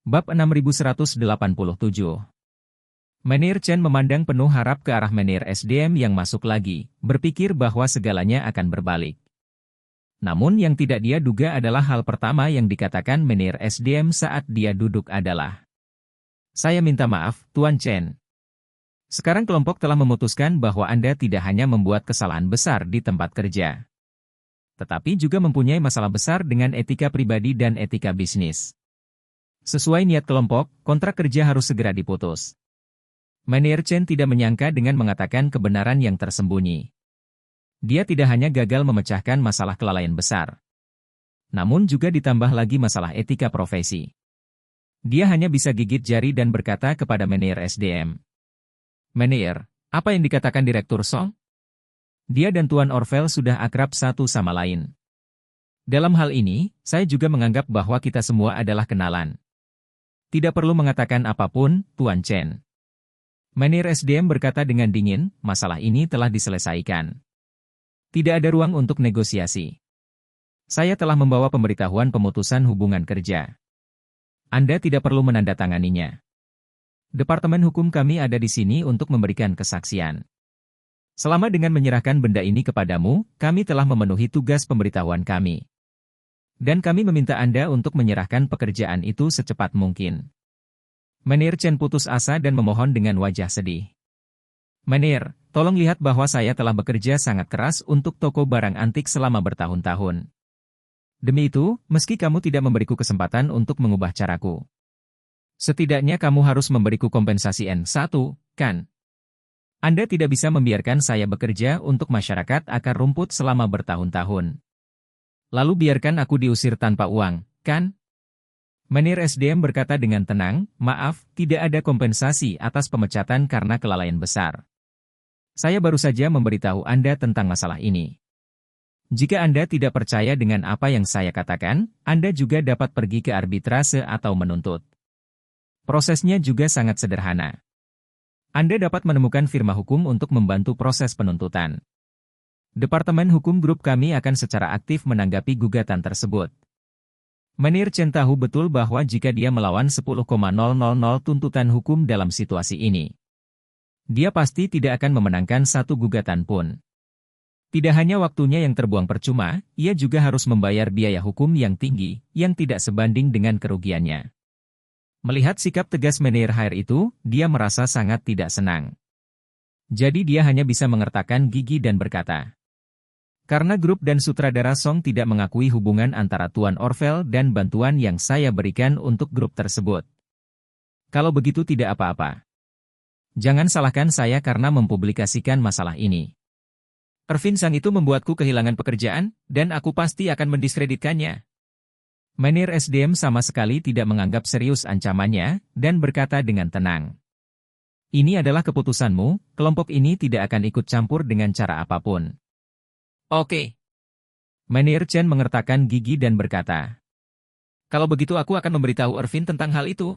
Bab 6187. Menir Chen memandang penuh harap ke arah Menir SDM yang masuk lagi, berpikir bahwa segalanya akan berbalik. Namun yang tidak dia duga adalah hal pertama yang dikatakan Menir SDM saat dia duduk adalah, "Saya minta maaf, Tuan Chen. Sekarang kelompok telah memutuskan bahwa Anda tidak hanya membuat kesalahan besar di tempat kerja, tetapi juga mempunyai masalah besar dengan etika pribadi dan etika bisnis. Sesuai niat kelompok, kontrak kerja harus segera diputus." Menir Chen tidak menyangka dengan mengatakan kebenaran yang tersembunyi. Dia tidak hanya gagal memecahkan masalah kelalaian besar, namun juga ditambah lagi masalah etika profesi. Dia hanya bisa gigit jari dan berkata kepada Menir SDM, "Menir, apa yang dikatakan Direktur Song? Dia dan Tuan Orvel sudah akrab satu sama lain. Dalam hal ini, saya juga menganggap bahwa kita semua adalah kenalan. Tidak perlu mengatakan apapun, Tuan Chen." Menir SDM berkata dengan dingin, "Masalah ini telah diselesaikan. Tidak ada ruang untuk negosiasi. Saya telah membawa pemberitahuan pemutusan hubungan kerja. Anda tidak perlu menandatanganinya. Departemen hukum kami ada di sini untuk memberikan kesaksian. Selama dengan menyerahkan benda ini kepadamu, kami telah memenuhi tugas pemberitahuan kami. Dan kami meminta Anda untuk menyerahkan pekerjaan itu secepat mungkin." Menir Chen putus asa dan memohon dengan wajah sedih. "Menir, tolong lihat bahwa saya telah bekerja sangat keras untuk toko barang antik selama bertahun-tahun. Demi itu, meski kamu tidak memberiku kesempatan untuk mengubah caraku, setidaknya kamu harus memberiku kompensasi N1, kan? Anda tidak bisa membiarkan saya bekerja untuk masyarakat akar rumput selama bertahun-tahun. Lalu biarkan aku diusir tanpa uang, kan?" Menir SDM berkata dengan tenang, "Maaf, tidak ada kompensasi atas pemecatan karena kelalaian besar. Saya baru saja memberitahu Anda tentang masalah ini. Jika Anda tidak percaya dengan apa yang saya katakan, Anda juga dapat pergi ke arbitrase atau menuntut. Prosesnya juga sangat sederhana. Anda dapat menemukan firma hukum untuk membantu proses penuntutan. Departemen Hukum Grup kami akan secara aktif menanggapi gugatan tersebut." Menir Chen tahu betul bahwa jika dia melawan 10,000 tuntutan hukum dalam situasi ini, dia pasti tidak akan memenangkan satu gugatan pun. Tidak hanya waktunya yang terbuang percuma, ia juga harus membayar biaya hukum yang tinggi, yang tidak sebanding dengan kerugiannya. Melihat sikap tegas Menir Hair itu, dia merasa sangat tidak senang. Jadi dia hanya bisa mengertakkan gigi dan berkata, "Karena grup dan sutradara Song tidak mengakui hubungan antara Tuan Orvel dan bantuan yang saya berikan untuk grup tersebut. Kalau begitu tidak apa-apa. Jangan salahkan saya karena mempublikasikan masalah ini. Ervin Sang itu membuatku kehilangan pekerjaan, dan aku pasti akan mendiskreditkannya." Menir SDM sama sekali tidak menganggap serius ancamannya, dan berkata dengan tenang, "Ini adalah keputusanmu, kelompok ini tidak akan ikut campur dengan cara apapun." "Oke." Menir Chen mengertakkan gigi dan berkata, "Kalau begitu aku akan memberitahu Ervin tentang hal itu."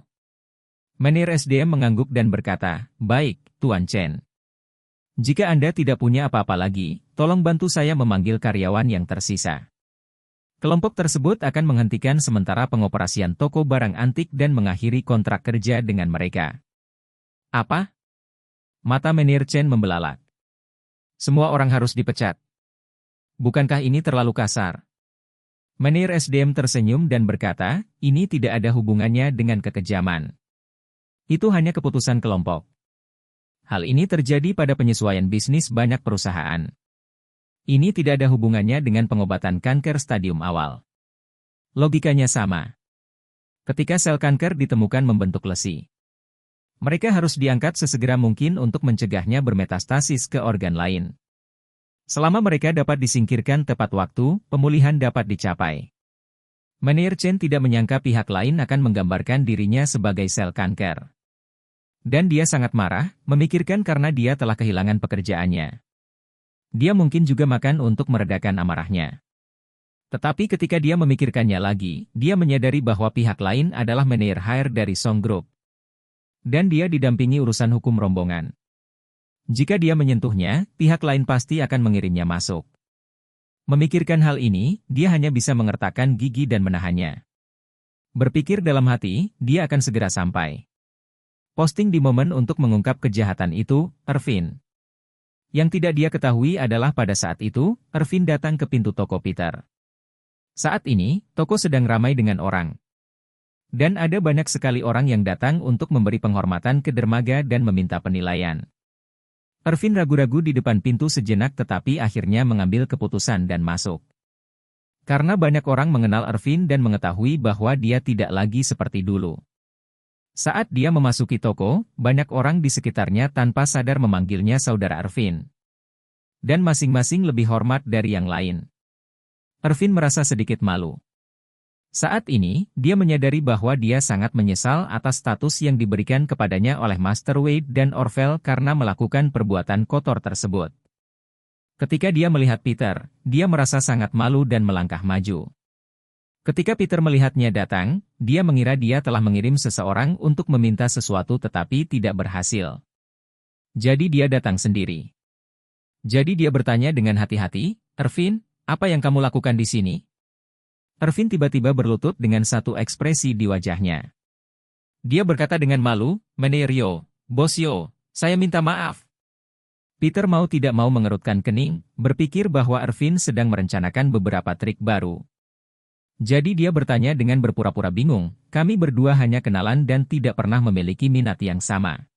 Menir SDM mengangguk dan berkata, "Baik, Tuan Chen. Jika Anda tidak punya apa-apa lagi, tolong bantu saya memanggil karyawan yang tersisa. Kelompok tersebut akan menghentikan sementara pengoperasian toko barang antik dan mengakhiri kontrak kerja dengan mereka." "Apa?" Mata Menir Chen membelalak. "Semua orang harus dipecat. Bukankah ini terlalu kasar?" Menir SDM tersenyum dan berkata, "Ini tidak ada hubungannya dengan kekejaman. Itu hanya keputusan kelompok. Hal ini terjadi pada penyesuaian bisnis banyak perusahaan. Ini tidak ada hubungannya dengan pengobatan kanker stadium awal. Logikanya sama. Ketika sel kanker ditemukan membentuk lesi, mereka harus diangkat sesegera mungkin untuk mencegahnya bermetastasis ke organ lain. Selama mereka dapat disingkirkan tepat waktu, pemulihan dapat dicapai." Menir Chen tidak menyangka pihak lain akan menggambarkan dirinya sebagai sel kanker. Dan dia sangat marah, memikirkan karena dia telah kehilangan pekerjaannya. Dia mungkin juga makan untuk meredakan amarahnya. Tetapi ketika dia memikirkannya lagi, dia menyadari bahwa pihak lain adalah Menir Hair dari Song Group. Dan dia didampingi urusan hukum rombongan. Jika dia menyentuhnya, pihak lain pasti akan mengirimnya masuk. Memikirkan hal ini, dia hanya bisa mengertakkan gigi dan menahannya. Berpikir dalam hati, dia akan segera sampai. Posting di momen untuk mengungkap kejahatan itu, Ervin. Yang tidak dia ketahui adalah pada saat itu, Ervin datang ke pintu toko Peter. Saat ini, toko sedang ramai dengan orang. Dan ada banyak sekali orang yang datang untuk memberi penghormatan ke dermaga dan meminta penilaian. Ervin ragu-ragu di depan pintu sejenak tetapi akhirnya mengambil keputusan dan masuk. Karena banyak orang mengenal Ervin dan mengetahui bahwa dia tidak lagi seperti dulu. Saat dia memasuki toko, banyak orang di sekitarnya tanpa sadar memanggilnya saudara Ervin. Dan masing-masing lebih hormat dari yang lain. Ervin merasa sedikit malu. Saat ini, dia menyadari bahwa dia sangat menyesal atas status yang diberikan kepadanya oleh Master Wade dan Orville karena melakukan perbuatan kotor tersebut. Ketika dia melihat Peter, dia merasa sangat malu dan melangkah maju. Ketika Peter melihatnya datang, dia mengira dia telah mengirim seseorang untuk meminta sesuatu tetapi tidak berhasil. Jadi dia datang sendiri. Jadi dia bertanya dengan hati-hati, "Ervin, apa yang kamu lakukan di sini?" Ervin tiba-tiba berlutut dengan satu ekspresi di wajahnya. Dia berkata dengan malu, "Meneer Yo, Bos Yo, saya minta maaf." Peter mau tidak mau mengerutkan kening, berpikir bahwa Ervin sedang merencanakan beberapa trik baru. Jadi dia bertanya dengan berpura-pura bingung, "Kami berdua hanya kenalan dan tidak pernah memiliki minat yang sama.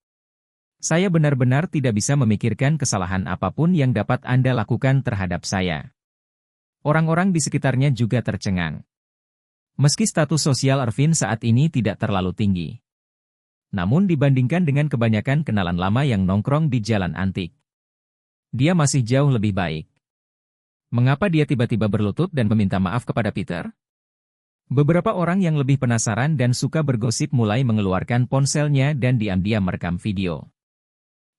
Saya benar-benar tidak bisa memikirkan kesalahan apapun yang dapat Anda lakukan terhadap saya." Orang-orang di sekitarnya juga tercengang. Meski status sosial Ervin saat ini tidak terlalu tinggi. Namun dibandingkan dengan kebanyakan kenalan lama yang nongkrong di jalan antik, dia masih jauh lebih baik. Mengapa dia tiba-tiba berlutut dan meminta maaf kepada Peter? Beberapa orang yang lebih penasaran dan suka bergosip mulai mengeluarkan ponselnya dan diam-diam merekam video.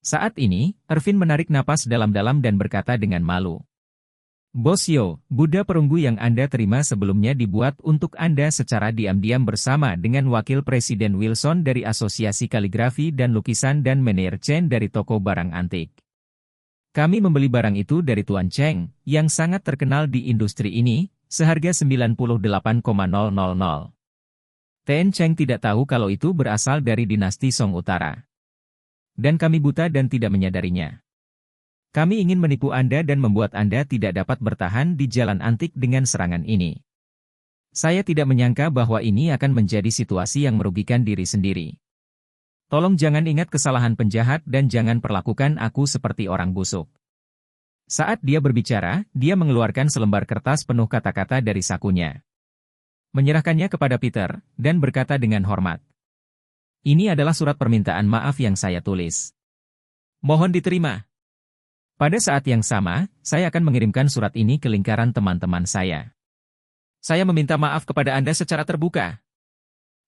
Saat ini, Ervin menarik napas dalam-dalam dan berkata dengan malu, "Bos Yo, Buddha perunggu yang Anda terima sebelumnya dibuat untuk Anda secara diam-diam bersama dengan Wakil Presiden Wilson dari Asosiasi Kaligrafi dan Lukisan dan Meneer Chen dari toko barang antik. Kami membeli barang itu dari Tuan Cheng, yang sangat terkenal di industri ini, seharga 98,000. Tuan Cheng tidak tahu kalau itu berasal dari dinasti Song Utara. Dan kami buta dan tidak menyadarinya. Kami ingin menipu Anda dan membuat Anda tidak dapat bertahan di jalan antik dengan serangan ini. Saya tidak menyangka bahwa ini akan menjadi situasi yang merugikan diri sendiri. Tolong jangan ingat kesalahan penjahat dan jangan perlakukan aku seperti orang busuk." Saat dia berbicara, dia mengeluarkan selembar kertas penuh kata-kata dari sakunya. Menyerahkannya kepada Peter, dan berkata dengan hormat, "Ini adalah surat permintaan maaf yang saya tulis. Mohon diterima. Pada saat yang sama, saya akan mengirimkan surat ini ke lingkaran teman-teman saya. Saya meminta maaf kepada Anda secara terbuka."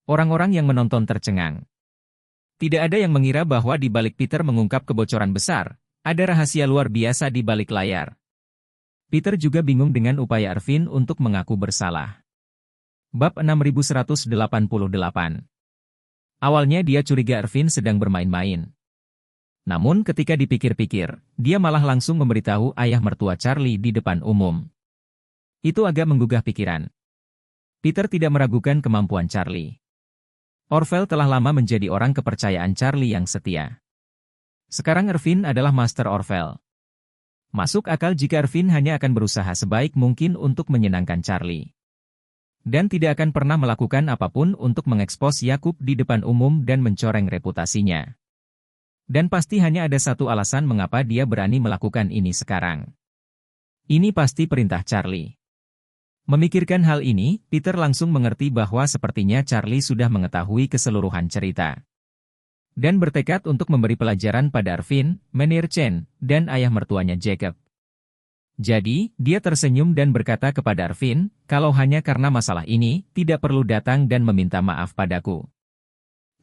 Orang-orang yang menonton tercengang. Tidak ada yang mengira bahwa di balik Peter mengungkap kebocoran besar, ada rahasia luar biasa di balik layar. Peter juga bingung dengan upaya Ervin untuk mengaku bersalah. Bab 6188. Awalnya dia curiga Ervin sedang bermain-main. Namun ketika dipikir-pikir, dia malah langsung memberitahu ayah mertua Charlie di depan umum. Itu agak menggugah pikiran. Peter tidak meragukan kemampuan Charlie. Orville telah lama menjadi orang kepercayaan Charlie yang setia. Sekarang Ervin adalah Master Orville. Masuk akal jika Ervin hanya akan berusaha sebaik mungkin untuk menyenangkan Charlie. Dan tidak akan pernah melakukan apapun untuk mengekspos Yakub di depan umum dan mencoreng reputasinya. Dan pasti hanya ada satu alasan mengapa dia berani melakukan ini sekarang. Ini pasti perintah Charlie. Memikirkan hal ini, Peter langsung mengerti bahwa sepertinya Charlie sudah mengetahui keseluruhan cerita. Dan bertekad untuk memberi pelajaran pada Ervin, Meneer Chen, dan ayah mertuanya Jacob. Jadi, dia tersenyum dan berkata kepada Ervin, "Kalau hanya karena masalah ini, tidak perlu datang dan meminta maaf padaku.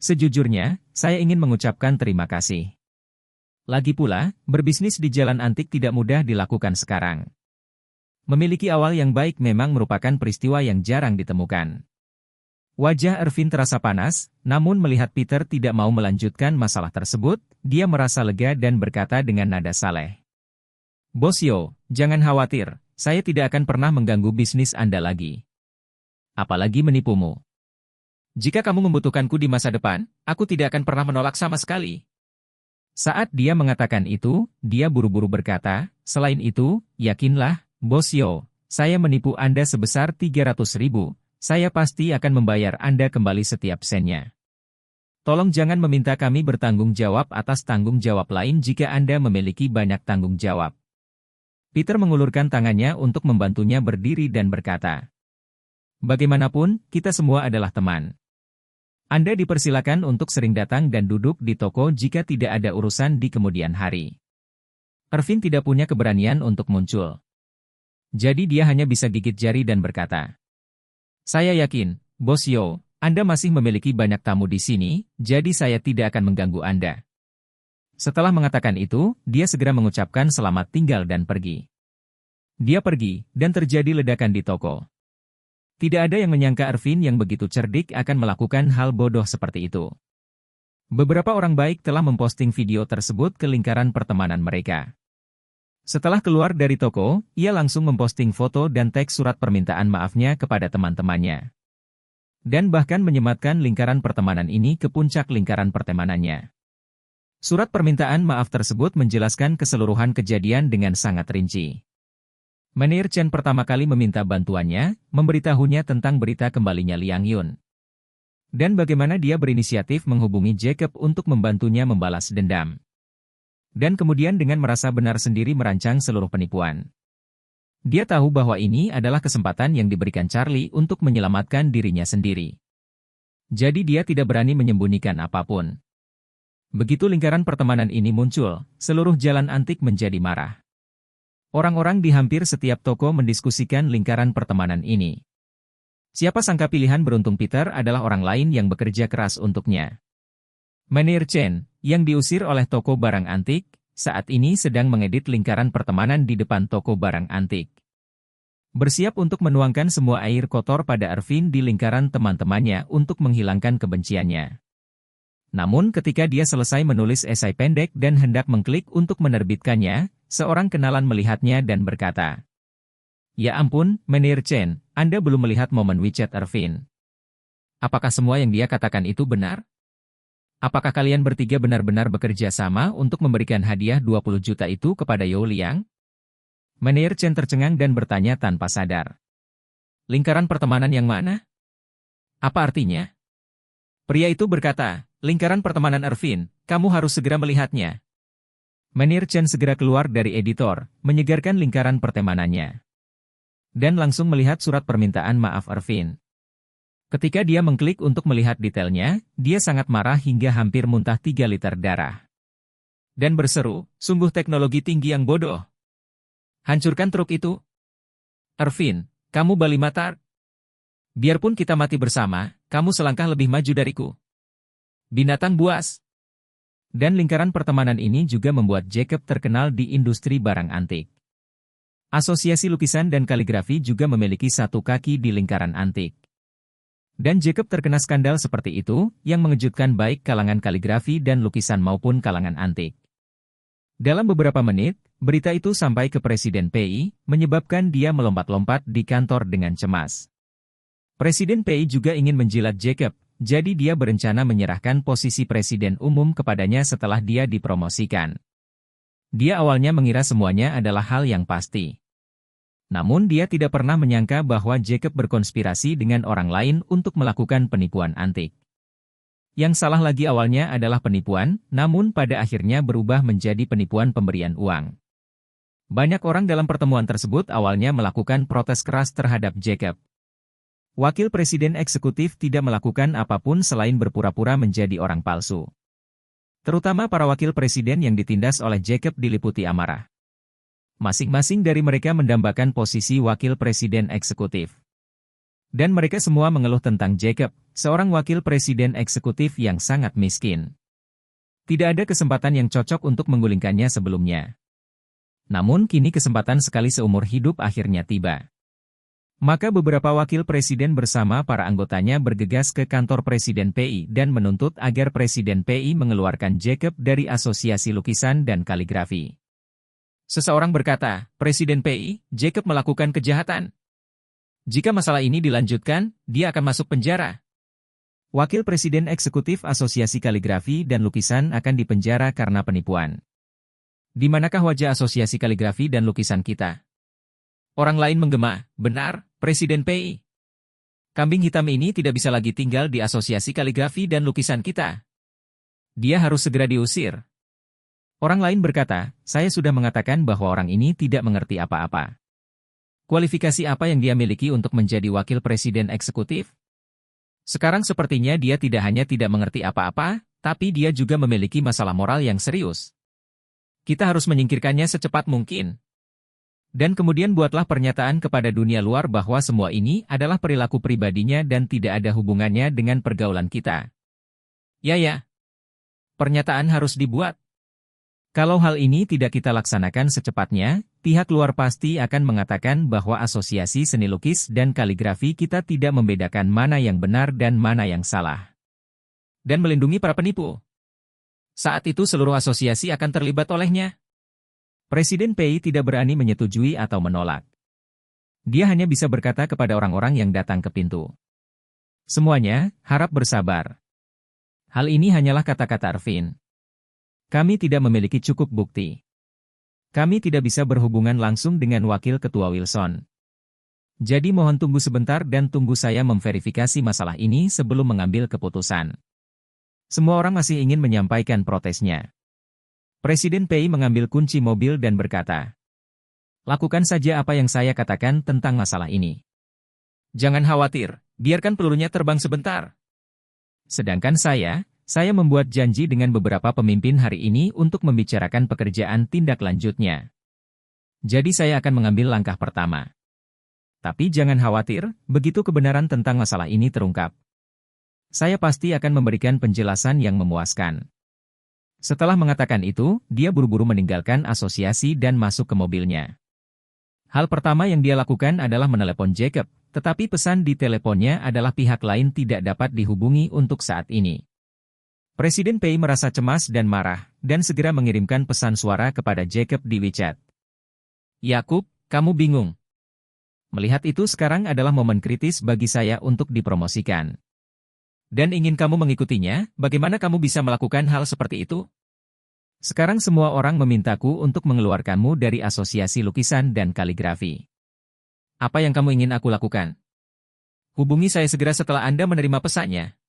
Sejujurnya, saya ingin mengucapkan terima kasih. Lagi pula, berbisnis di jalan antik tidak mudah dilakukan sekarang. Memiliki awal yang baik memang merupakan peristiwa yang jarang ditemukan." Wajah Ervin terasa panas, namun melihat Peter tidak mau melanjutkan masalah tersebut, dia merasa lega dan berkata dengan nada saleh, "Bos Yo, jangan khawatir, saya tidak akan pernah mengganggu bisnis Anda lagi. Apalagi menipumu. Jika kamu membutuhkanku di masa depan, aku tidak akan pernah menolak sama sekali. Saat dia mengatakan itu, dia buru-buru berkata, selain itu, yakinlah, Bos Yo, saya menipu Anda sebesar 300.000, saya pasti akan membayar Anda kembali setiap sennya. Tolong jangan meminta kami bertanggung jawab atas tanggung jawab lain jika Anda memiliki banyak tanggung jawab. Peter mengulurkan tangannya untuk membantunya berdiri dan berkata, bagaimanapun, kita semua adalah teman. Anda dipersilakan untuk sering datang dan duduk di toko jika tidak ada urusan di kemudian hari. Irvin tidak punya keberanian untuk muncul. Jadi dia hanya bisa gigit jari dan berkata, saya yakin, Bos Yo, Anda masih memiliki banyak tamu di sini, jadi saya tidak akan mengganggu Anda. Setelah mengatakan itu, dia segera mengucapkan selamat tinggal dan pergi. Dia pergi, dan terjadi ledakan di toko. Tidak ada yang menyangka Irvin yang begitu cerdik akan melakukan hal bodoh seperti itu. Beberapa orang baik telah memposting video tersebut ke lingkaran pertemanan mereka. Setelah keluar dari toko, ia langsung memposting foto dan teks surat permintaan maafnya kepada teman-temannya. Dan bahkan menyematkan lingkaran pertemanan ini ke puncak lingkaran pertemanannya. Surat permintaan maaf tersebut menjelaskan keseluruhan kejadian dengan sangat rinci. Menir Chen pertama kali meminta bantuannya, memberitahunya tentang berita kembalinya Liang Yun. Dan bagaimana dia berinisiatif menghubungi Jacob untuk membantunya membalas dendam. Dan kemudian dengan merasa benar sendiri merancang seluruh penipuan. Dia tahu bahwa ini adalah kesempatan yang diberikan Charlie untuk menyelamatkan dirinya sendiri. Jadi dia tidak berani menyembunyikan apapun. Begitu lingkaran pertemanan ini muncul, seluruh jalan antik menjadi marah. Orang-orang di hampir setiap toko mendiskusikan lingkaran pertemanan ini. Siapa sangka pilihan beruntung Peter adalah orang lain yang bekerja keras untuknya. Menir Chen, yang diusir oleh toko barang antik, saat ini sedang mengedit lingkaran pertemanan di depan toko barang antik. Bersiap untuk menuangkan semua air kotor pada Irvin di lingkaran teman-temannya untuk menghilangkan kebenciannya. Namun ketika dia selesai menulis esai pendek dan hendak mengklik untuk menerbitkannya, seorang kenalan melihatnya dan berkata, ya ampun, Menir Chen, Anda belum melihat momen WeChat Irvin. Apakah semua yang dia katakan itu benar? Apakah kalian bertiga benar-benar bekerja sama untuk memberikan hadiah 20 juta itu kepada Yo Liang? Menir Chen tercengang dan bertanya tanpa sadar. Lingkaran pertemanan yang mana? Apa artinya? Pria itu berkata, lingkaran pertemanan Irvin, kamu harus segera melihatnya. Menir Chen segera keluar dari editor, menyegarkan lingkaran pertemanannya. Dan langsung melihat surat permintaan maaf Irvin. Ketika dia mengklik untuk melihat detailnya, dia sangat marah hingga hampir muntah 3 liter darah. Dan berseru, sungguh teknologi tinggi yang bodoh. Hancurkan truk itu. Irvin, kamu bali matar. Biarpun kita mati bersama, kamu selangkah lebih maju dariku. Binatang buas. Dan lingkaran pertemanan ini juga membuat Jacob terkenal di industri barang antik. Asosiasi lukisan dan kaligrafi juga memiliki satu kaki di lingkaran antik. Dan Jacob terkena skandal seperti itu, yang mengejutkan baik kalangan kaligrafi dan lukisan maupun kalangan antik. Dalam beberapa menit, berita itu sampai ke Presiden PI, menyebabkan dia melompat-lompat di kantor dengan cemas. Presiden PI juga ingin menjilat Jacob, jadi dia berencana menyerahkan posisi presiden umum kepadanya setelah dia dipromosikan. Dia awalnya mengira semuanya adalah hal yang pasti. Namun dia tidak pernah menyangka bahwa Jacob berkonspirasi dengan orang lain untuk melakukan penipuan antik. Yang salah lagi awalnya adalah penipuan, namun pada akhirnya berubah menjadi penipuan pemberian uang. Banyak orang dalam pertemuan tersebut awalnya melakukan protes keras terhadap Jacob. Wakil Presiden Eksekutif tidak melakukan apapun selain berpura-pura menjadi orang palsu. Terutama para wakil presiden yang ditindas oleh Jacob diliputi amarah. Masing-masing dari mereka mendambakan posisi wakil presiden eksekutif. Dan mereka semua mengeluh tentang Jacob, seorang wakil presiden eksekutif yang sangat miskin. Tidak ada kesempatan yang cocok untuk menggulingkannya sebelumnya. Namun kini kesempatan sekali seumur hidup akhirnya tiba. Maka beberapa wakil presiden bersama para anggotanya bergegas ke kantor Presiden PI dan menuntut agar Presiden PI mengeluarkan Jacob dari Asosiasi Lukisan dan Kaligrafi. Seseorang berkata, Presiden PI, Jacob melakukan kejahatan. Jika masalah ini dilanjutkan, dia akan masuk penjara. Wakil Presiden Eksekutif Asosiasi Kaligrafi dan Lukisan akan dipenjara karena penipuan. Di manakah wajah Asosiasi Kaligrafi dan Lukisan kita? Orang lain menggema, benar, Presiden PI. Kambing hitam ini tidak bisa lagi tinggal di Asosiasi Kaligrafi dan Lukisan kita. Dia harus segera diusir. Orang lain berkata, saya sudah mengatakan bahwa orang ini tidak mengerti apa-apa. Kualifikasi apa yang dia miliki untuk menjadi wakil presiden eksekutif? Sekarang sepertinya dia tidak hanya tidak mengerti apa-apa, tapi dia juga memiliki masalah moral yang serius. Kita harus menyingkirkannya secepat mungkin. Dan kemudian buatlah pernyataan kepada dunia luar bahwa semua ini adalah perilaku pribadinya dan tidak ada hubungannya dengan pergaulan kita. Ya. Pernyataan harus dibuat. Kalau hal ini tidak kita laksanakan secepatnya, pihak luar pasti akan mengatakan bahwa Asosiasi Seni Lukis dan Kaligrafi kita tidak membedakan mana yang benar dan mana yang salah. Dan melindungi para penipu. Saat itu seluruh asosiasi akan terlibat olehnya. Presiden PI tidak berani menyetujui atau menolak. Dia hanya bisa berkata kepada orang-orang yang datang ke pintu. Semuanya, harap bersabar. Hal ini hanyalah kata-kata Arvin. Kami tidak memiliki cukup bukti. Kami tidak bisa berhubungan langsung dengan Wakil Ketua Wilson. Jadi mohon tunggu sebentar dan tunggu saya memverifikasi masalah ini sebelum mengambil keputusan. Semua orang masih ingin menyampaikan protesnya. Presiden PI mengambil kunci mobil dan berkata, lakukan saja apa yang saya katakan tentang masalah ini. Jangan khawatir, biarkan pelurunya terbang sebentar. Sedangkan saya membuat janji dengan beberapa pemimpin hari ini untuk membicarakan pekerjaan tindak lanjutnya. Jadi saya akan mengambil langkah pertama. Tapi jangan khawatir, begitu kebenaran tentang masalah ini terungkap. Saya pasti akan memberikan penjelasan yang memuaskan. Setelah mengatakan itu, dia buru-buru meninggalkan asosiasi dan masuk ke mobilnya. Hal pertama yang dia lakukan adalah menelepon Jacob, tetapi pesan di teleponnya adalah pihak lain tidak dapat dihubungi untuk saat ini. Presiden PI merasa cemas dan marah, dan segera mengirimkan pesan suara kepada Jacob di WeChat. Yakub, kamu bingung. Melihat itu sekarang adalah momen kritis bagi saya untuk dipromosikan. Dan ingin kamu mengikutinya, bagaimana kamu bisa melakukan hal seperti itu? Sekarang semua orang memintaku untuk mengeluarkanmu dari Asosiasi Lukisan dan Kaligrafi. Apa yang kamu ingin aku lakukan? Hubungi saya segera setelah Anda menerima pesannya.